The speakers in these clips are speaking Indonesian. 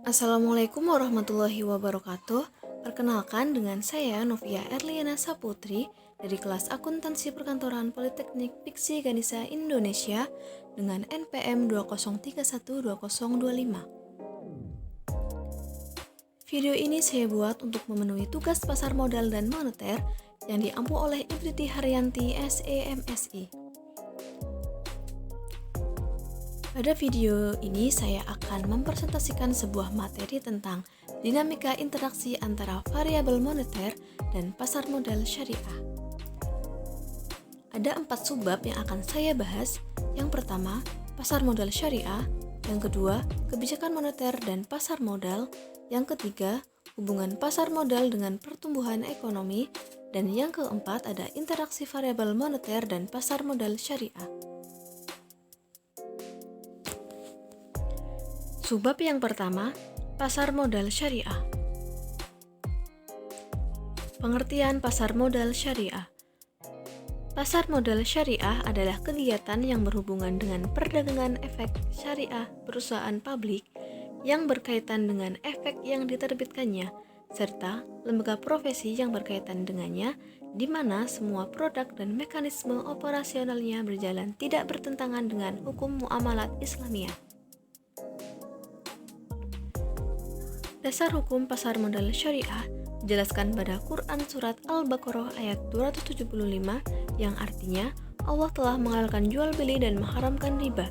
Assalamualaikum warahmatullahi wabarakatuh. Perkenalkan dengan saya Novia Erliana Saputri dari kelas Akuntansi Perkantoran Politeknik Piksi Ganesha Indonesia dengan NPM 20312025. Video ini saya buat untuk memenuhi tugas pasar modal dan moneter yang diampu oleh Ibriti Haryanti SEMSI. Pada video ini saya akan mempresentasikan sebuah materi tentang dinamika interaksi antara variabel moneter dan pasar modal syariah. Ada 4 subbab yang akan saya bahas. Yang pertama, pasar modal syariah. Yang kedua, kebijakan moneter dan pasar modal. Yang ketiga, hubungan pasar modal dengan pertumbuhan ekonomi. Dan yang keempat, ada interaksi variabel moneter dan pasar modal syariah. Subbab yang pertama, pasar modal syariah. Pengertian pasar modal syariah. Pasar modal syariah adalah kegiatan yang berhubungan dengan perdagangan efek syariah perusahaan publik yang berkaitan dengan efek yang diterbitkannya, serta lembaga profesi yang berkaitan dengannya, di mana semua produk dan mekanisme operasionalnya berjalan tidak bertentangan dengan hukum muamalat Islamiyah. Dasar hukum pasar modal syariah dijelaskan pada Quran Surat Al-Baqarah ayat 275 yang artinya Allah telah menghalalkan jual beli dan mengharamkan riba.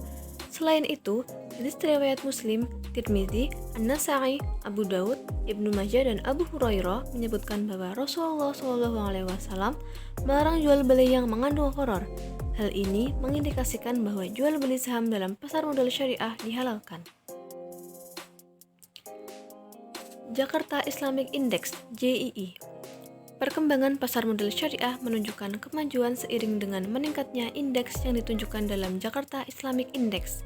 Selain itu, hadis riwayat Muslim, Tirmizi, An-Nasa'i, Abu Daud, Ibnu Majah dan Abu Hurairah menyebutkan bahwa Rasulullah SAW melarang jual beli yang mengandung horor. Hal ini mengindikasikan bahwa jual beli saham dalam pasar modal syariah dihalalkan. Jakarta Islamic Index (JII). Perkembangan pasar modal syariah menunjukkan kemajuan seiring dengan meningkatnya indeks yang ditunjukkan dalam Jakarta Islamic Index.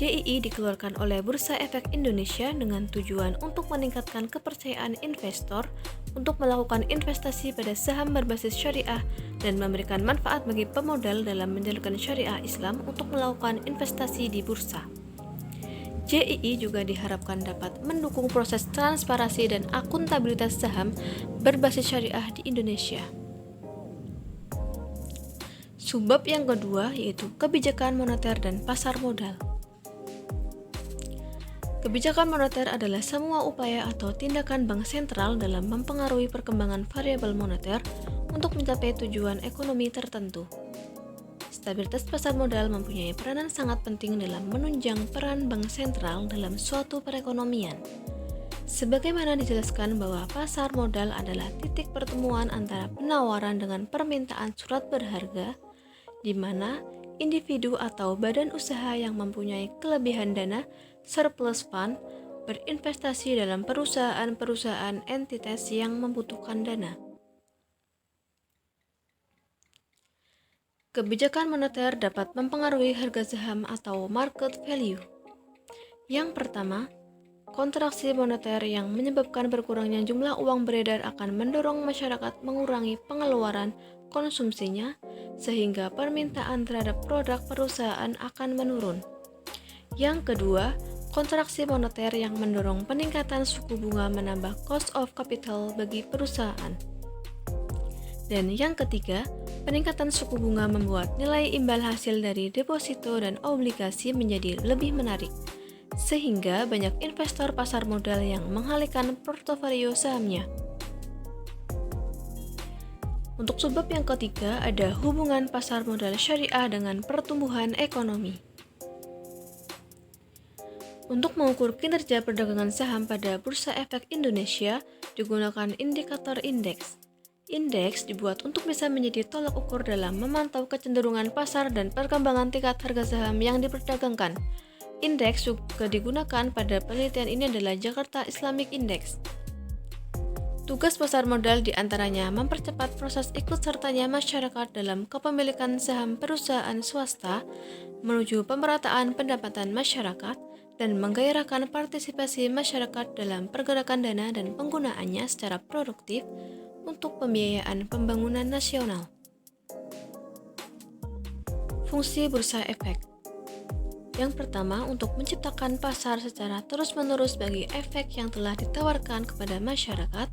JII dikeluarkan oleh Bursa Efek Indonesia dengan tujuan untuk meningkatkan kepercayaan investor untuk melakukan investasi pada saham berbasis syariah dan memberikan manfaat bagi pemodal dalam menjalankan syariah Islam untuk melakukan investasi di bursa. JII juga diharapkan dapat mendukung proses transparansi dan akuntabilitas saham berbasis syariah di Indonesia. Subbab yang kedua yaitu kebijakan moneter dan pasar modal. Kebijakan moneter adalah semua upaya atau tindakan bank sentral dalam mempengaruhi perkembangan variabel moneter untuk mencapai tujuan ekonomi tertentu. Stabilitas pasar modal mempunyai peranan sangat penting dalam menunjang peran bank sentral dalam suatu perekonomian. Sebagaimana dijelaskan bahwa pasar modal adalah titik pertemuan antara penawaran dengan permintaan surat berharga, di mana individu atau badan usaha yang mempunyai kelebihan dana surplus fund berinvestasi dalam perusahaan-perusahaan entitas yang membutuhkan dana. Kebijakan moneter dapat mempengaruhi harga saham atau market value. Yang pertama, kontraksi moneter yang menyebabkan berkurangnya jumlah uang beredar akan mendorong masyarakat mengurangi pengeluaran konsumsinya, sehingga permintaan terhadap produk perusahaan akan menurun. Yang kedua, kontraksi moneter yang mendorong peningkatan suku bunga menambah cost of capital bagi perusahaan. Dan yang ketiga, peningkatan suku bunga membuat nilai imbal hasil dari deposito dan obligasi menjadi lebih menarik, sehingga banyak investor pasar modal yang mengalihkan portofolio sahamnya. Untuk subbab yang ketiga, ada hubungan pasar modal syariah dengan pertumbuhan ekonomi. Untuk mengukur kinerja perdagangan saham pada Bursa Efek Indonesia, digunakan indikator indeks. Indeks dibuat untuk bisa menjadi tolak ukur dalam memantau kecenderungan pasar dan perkembangan tingkat harga saham yang diperdagangkan. Indeks juga digunakan pada penelitian ini adalah Jakarta Islamic Index. Tugas pasar modal diantaranya mempercepat proses ikut sertanya masyarakat dalam kepemilikan saham perusahaan swasta, menuju pemerataan pendapatan masyarakat, dan menggairahkan partisipasi masyarakat dalam pergerakan dana dan penggunaannya secara produktif untuk pembiayaan pembangunan nasional. Fungsi bursa efek. Yang pertama, untuk menciptakan pasar secara terus-menerus bagi efek yang telah ditawarkan kepada masyarakat.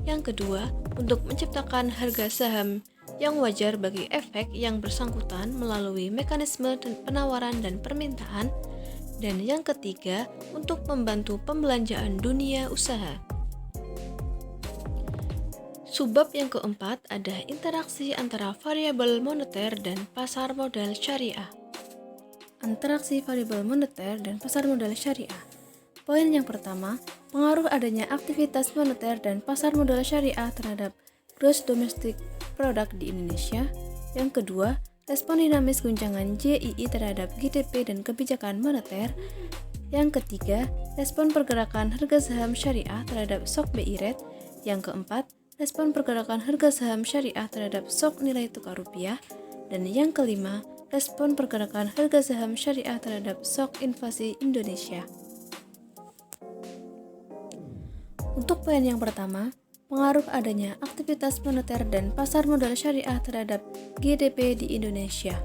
Yang kedua, untuk menciptakan harga saham yang wajar bagi efek yang bersangkutan melalui mekanisme penawaran dan permintaan. Dan yang ketiga, untuk membantu pembelanjaan dunia usaha. Subbab yang keempat ada interaksi antara variabel moneter dan pasar modal syariah. Interaksi variabel moneter dan pasar modal syariah. Poin yang pertama, pengaruh adanya aktivitas moneter dan pasar modal syariah terhadap gross domestic product di Indonesia. Yang kedua, respon dinamis guncangan JII terhadap GDP dan kebijakan moneter. Yang ketiga, respon pergerakan harga saham syariah terhadap shock BI rate. Yang keempat, respon pergerakan harga saham syariah terhadap shock nilai tukar rupiah. Dan yang kelima, respon pergerakan harga saham syariah terhadap shock inflasi Indonesia. Untuk poin yang pertama, pengaruh adanya aktivitas moneter dan pasar modal syariah terhadap GDP di Indonesia.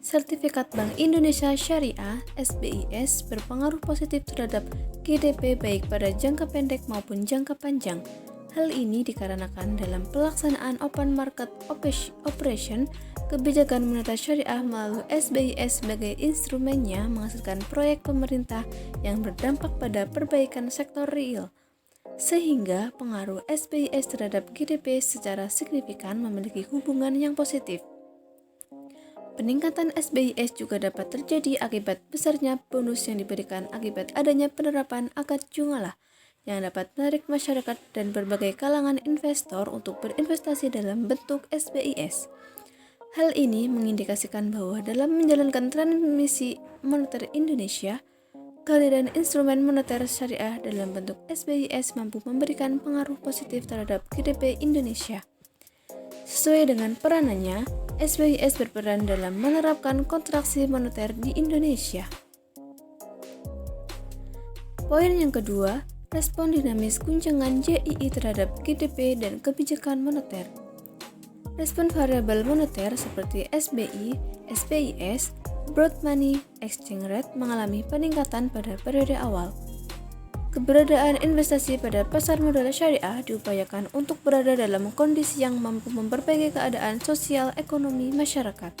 Sertifikat Bank Indonesia Syariah (SBIS) berpengaruh positif terhadap GDP baik pada jangka pendek maupun jangka panjang. Hal ini dikarenakan dalam pelaksanaan open market operation, kebijakan moneter syariah melalui SBIS sebagai instrumennya menghasilkan proyek pemerintah yang berdampak pada perbaikan sektor real, sehingga pengaruh SBIS terhadap GDP secara signifikan memiliki hubungan yang positif. Peningkatan SBIS juga dapat terjadi akibat besarnya bonus yang diberikan akibat adanya penerapan akad jungalah yang dapat menarik masyarakat dan berbagai kalangan investor untuk berinvestasi dalam bentuk SBIS. Hal ini mengindikasikan bahwa dalam menjalankan transmisi moneter Indonesia, kehadiran instrumen moneter syariah dalam bentuk SBIS mampu memberikan pengaruh positif terhadap GDP Indonesia. Sesuai dengan peranannya, SBIS berperan dalam menerapkan kontraksi moneter di Indonesia. Poin yang kedua, respon dinamis guncangan JII terhadap GDP dan kebijakan moneter. Respon variabel moneter seperti SBI, SBIS, broad money exchange rate mengalami peningkatan pada periode awal. Keberadaan investasi pada pasar modal syariah diupayakan untuk berada dalam kondisi yang mampu memperbaiki keadaan sosial ekonomi masyarakat.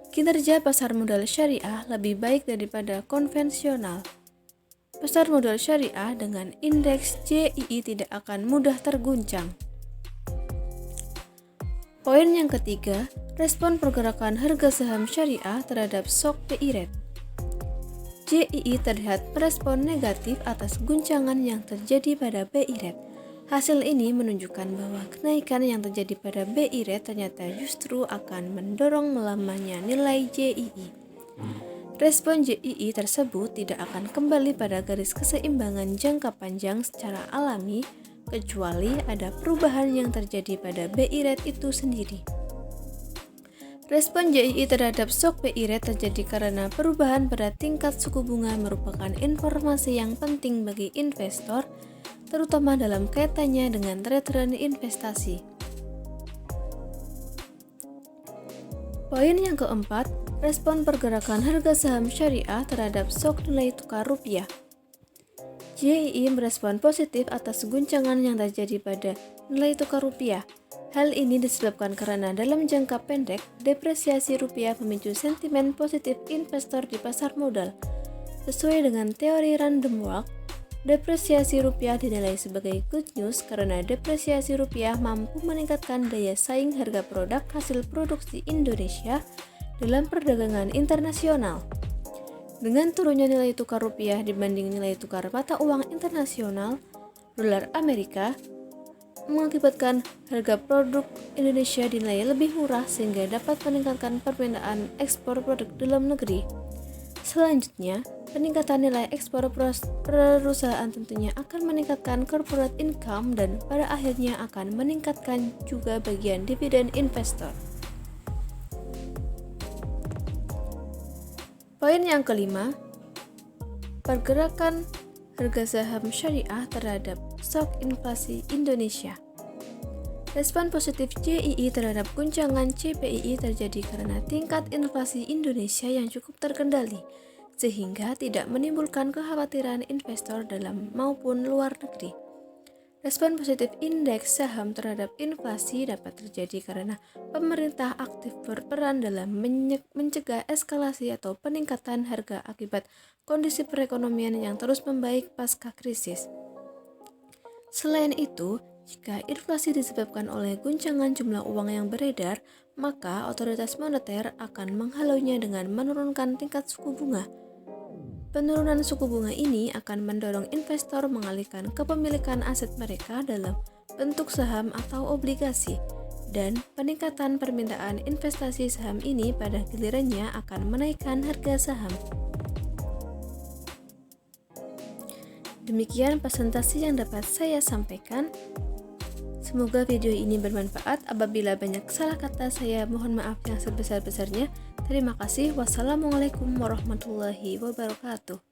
Kinerja pasar modal syariah lebih baik daripada konvensional. Pasar modal syariah dengan indeks JII tidak akan mudah terguncang. Poin yang ketiga, respon pergerakan harga saham syariah terhadap shock BI rate. JII terlihat merespon negatif atas guncangan yang terjadi pada BI rate. Hasil ini menunjukkan bahwa kenaikan yang terjadi pada BI rate ternyata justru akan mendorong melamanya nilai JII. Respon JII tersebut tidak akan kembali pada garis keseimbangan jangka panjang secara alami kecuali ada perubahan yang terjadi pada BI rate itu sendiri. Respon JII terhadap shock BI rate terjadi karena perubahan pada tingkat suku bunga merupakan informasi yang penting bagi investor, terutama dalam kaitannya dengan return investasi. Poin yang keempat, respon pergerakan harga saham syariah terhadap shock nilai tukar rupiah. JII merespon positif atas guncangan yang terjadi pada nilai tukar rupiah. Hal ini disebabkan karena dalam jangka pendek, depresiasi rupiah memicu sentimen positif investor di pasar modal. Sesuai dengan teori random walk, depresiasi rupiah dinilai sebagai good news karena depresiasi rupiah mampu meningkatkan daya saing harga produk hasil produksi Indonesia dalam perdagangan internasional. Dengan turunnya nilai tukar rupiah dibanding nilai tukar mata uang internasional, dolar Amerika mengakibatkan harga produk Indonesia dinilai lebih murah sehingga dapat meningkatkan permintaan ekspor produk dalam negeri. Selanjutnya, peningkatan nilai ekspor perusahaan tentunya akan meningkatkan corporate income dan pada akhirnya akan meningkatkan juga bagian dividen investor. Poin yang kelima, pergerakan harga saham syariah terhadap shock inflasi Indonesia. Respon positif JII terhadap guncangan CPII terjadi karena tingkat inflasi Indonesia yang cukup terkendali, sehingga tidak menimbulkan kekhawatiran investor dalam maupun luar negeri. Respon positif indeks saham terhadap inflasi dapat terjadi karena pemerintah aktif berperan dalam mencegah eskalasi atau peningkatan harga akibat kondisi perekonomian yang terus membaik pasca krisis. Selain itu, jika inflasi disebabkan oleh guncangan jumlah uang yang beredar, maka otoritas moneter akan menghalaunya dengan menurunkan tingkat suku bunga. Penurunan suku bunga ini akan mendorong investor mengalihkan kepemilikan aset mereka dalam bentuk saham atau obligasi, dan peningkatan permintaan investasi saham ini pada gilirannya akan menaikkan harga saham. Demikian presentasi yang dapat saya sampaikan. Semoga video ini bermanfaat. Apabila banyak salah kata, saya mohon maaf yang sebesar-besarnya. Terima kasih. Wassalamualaikum warahmatullahi wabarakatuh.